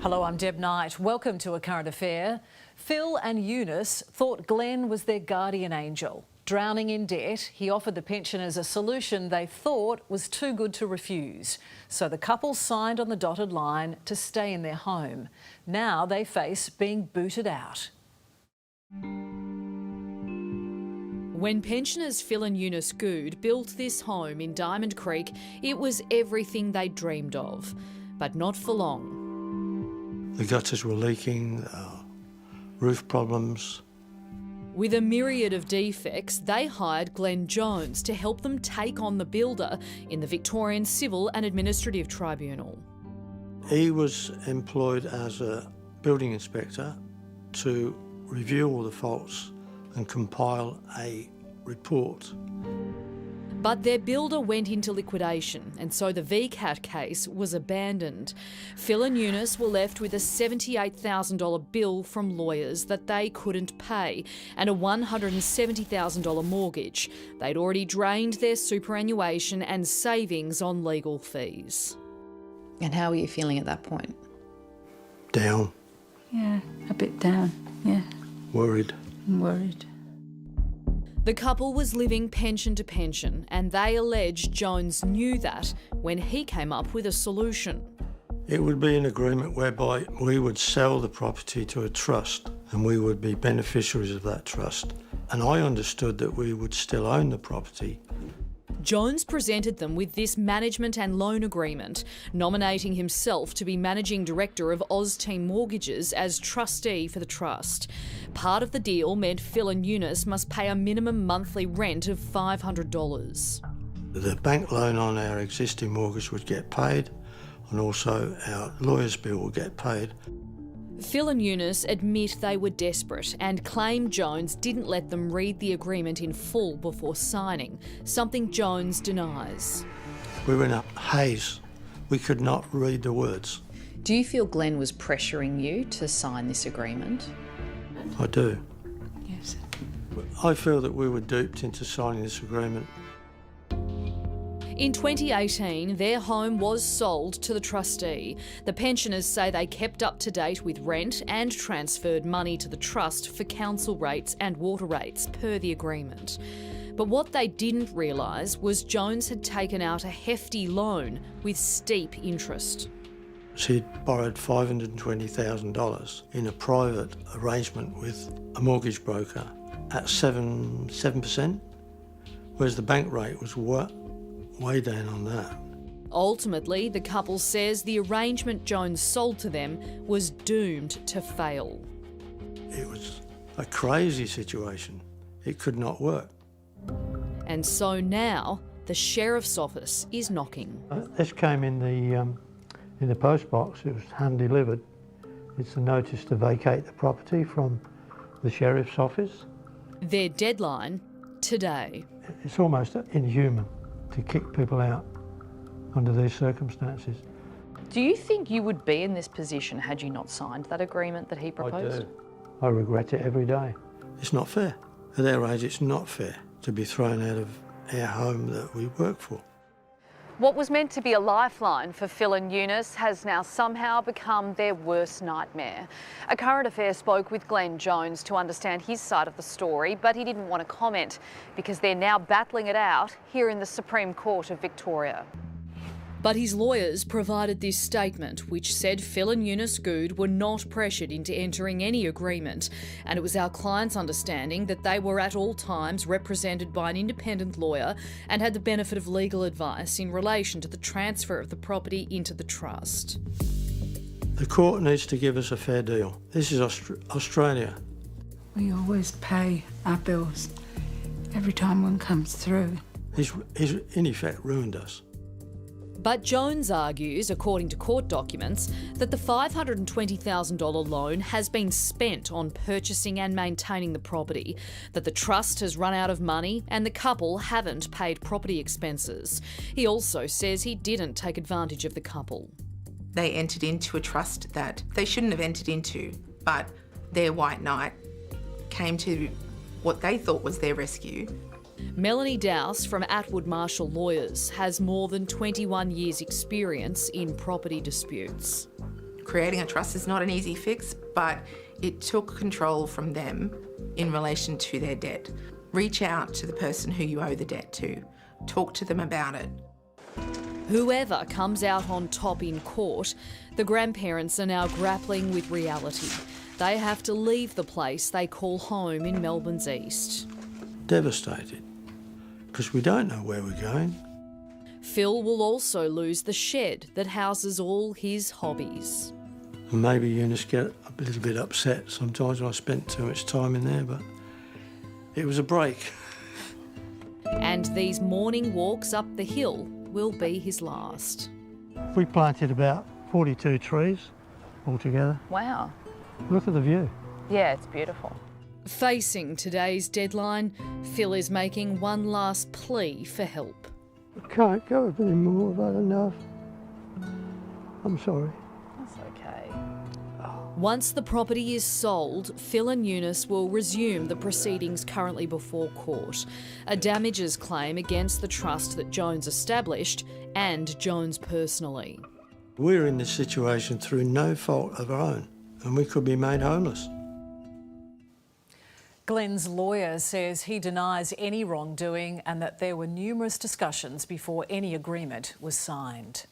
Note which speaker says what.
Speaker 1: Hello, I'm Deb Knight. Welcome to A Current Affair. Phil and Eunice thought Glenn was their guardian angel. Drowning in debt, he offered the pensioners a solution they thought was too good to refuse. So the couple signed on the dotted line to stay in their home. Now they face being booted out.
Speaker 2: When pensioners Phil and Eunice Good built this home in Diamond Creek, it was everything they dreamed of, but not for long.
Speaker 3: The gutters were leaking, roof problems.
Speaker 2: With a myriad of defects, they hired Glenn Jones to help them take on the builder in the Victorian Civil and Administrative Tribunal.
Speaker 3: He was employed as a building inspector to review all the faults and compile a report.
Speaker 2: But their builder went into liquidation, and so the VCAT case was abandoned. Phil and Eunice were left with a $78,000 bill from lawyers that they couldn't pay and a $170,000 mortgage. They'd already drained their superannuation and savings on legal fees.
Speaker 4: And how were you feeling at that point?
Speaker 3: Down.
Speaker 5: Yeah, a bit down, yeah.
Speaker 3: Worried.
Speaker 5: I'm worried.
Speaker 2: The couple was living pension to pension, and they allege Jones knew that when he came up with a solution.
Speaker 3: It would be an agreement whereby we would sell the property to a trust and we would be beneficiaries of that trust. And I understood that we would still own the property.
Speaker 2: Jones presented them with this management and loan agreement, nominating himself to be managing director of AusTeam Mortgages as trustee for the trust. Part of the deal meant Phil and Eunice must pay a minimum monthly rent of $500.
Speaker 3: The bank loan on our existing mortgage would get paid, and also our lawyer's bill would get paid.
Speaker 2: Phil and Eunice admit they were desperate and claim Jones didn't let them read the agreement in full before signing, something Jones denies.
Speaker 3: We were in a haze. We could not read the words.
Speaker 4: Do you feel Glenn was pressuring you to sign this agreement?
Speaker 3: I do.
Speaker 5: Yes.
Speaker 3: I feel that we were duped into signing this agreement.
Speaker 2: In 2018, their home was sold to the trustee. The pensioners say they kept up to date with rent and transferred money to the trust for council rates and water rates per the agreement. But what they didn't realise was Jones had taken out a hefty loan with steep interest.
Speaker 3: She'd borrowed $520,000 in a private arrangement with a mortgage broker at 7%, whereas the bank rate was way down on that.
Speaker 2: Ultimately, the couple says the arrangement Jones sold to them was doomed to fail.
Speaker 3: It was a crazy situation. It could not work.
Speaker 2: And so now, the Sheriff's Office is knocking.
Speaker 3: This came in the post box. It was hand-delivered. It's a notice to vacate the property from the Sheriff's Office.
Speaker 2: Their deadline, today.
Speaker 3: It's almost inhuman to kick people out under these circumstances.
Speaker 4: Do you think you would be in this position had you not signed that agreement that he proposed?
Speaker 3: I do. I regret it every day. It's not fair. At our age, it's not fair to be thrown out of our home that we work for.
Speaker 6: What was meant to be a lifeline for Phil and Eunice has now somehow become their worst nightmare. A Current Affair spoke with Glenn Jones to understand his side of the story, but he didn't want to comment because they're now battling it out here in the Supreme Court of Victoria.
Speaker 2: But his lawyers provided this statement, which said Phil and Eunice Good were not pressured into entering any agreement, and it was our client's understanding that they were at all times represented by an independent lawyer and had the benefit of legal advice in relation to the transfer of the property into the trust.
Speaker 3: The court needs to give us a fair deal. This is Australia.
Speaker 5: We always pay our bills every time one comes through.
Speaker 3: He's in effect ruined us.
Speaker 2: But Jones argues, according to court documents, that the $520,000 loan has been spent on purchasing and maintaining the property, that the trust has run out of money and the couple haven't paid property expenses. He also says he didn't take advantage of the couple.
Speaker 7: They entered into a trust that they shouldn't have entered into, but their white knight came to what they thought was their rescue.
Speaker 2: Melanie Dowse from Atwood Marshall Lawyers has more than 21 years' experience in property disputes.
Speaker 7: Creating a trust is not an easy fix, but it took control from them in relation to their debt. Reach out to the person who you owe the debt to. Talk to them about it.
Speaker 2: Whoever comes out on top in court, the grandparents are now grappling with reality. They have to leave the place they call home in Melbourne's east.
Speaker 3: Devastated, because we don't know where we're going.
Speaker 2: Phil will also lose the shed that houses all his hobbies.
Speaker 3: And maybe Eunice get a little bit upset sometimes when I spent too much time in there, but it was a break.
Speaker 2: And these morning walks up the hill will be his last.
Speaker 3: We planted about 42 trees altogether.
Speaker 4: Wow.
Speaker 3: Look at the view.
Speaker 4: Yeah, it's beautiful.
Speaker 2: Facing today's deadline, Phil is making one last plea for help.
Speaker 3: I can't go any more, I've had enough. I'm sorry.
Speaker 4: That's okay.
Speaker 2: Once the property is sold, Phil and Eunice will resume the proceedings currently before court. A damages claim against the trust that Jones established and Jones personally.
Speaker 3: We're in this situation through no fault of our own, and we could be made homeless.
Speaker 1: Glenn's lawyer says he denies any wrongdoing and that there were numerous discussions before any agreement was signed.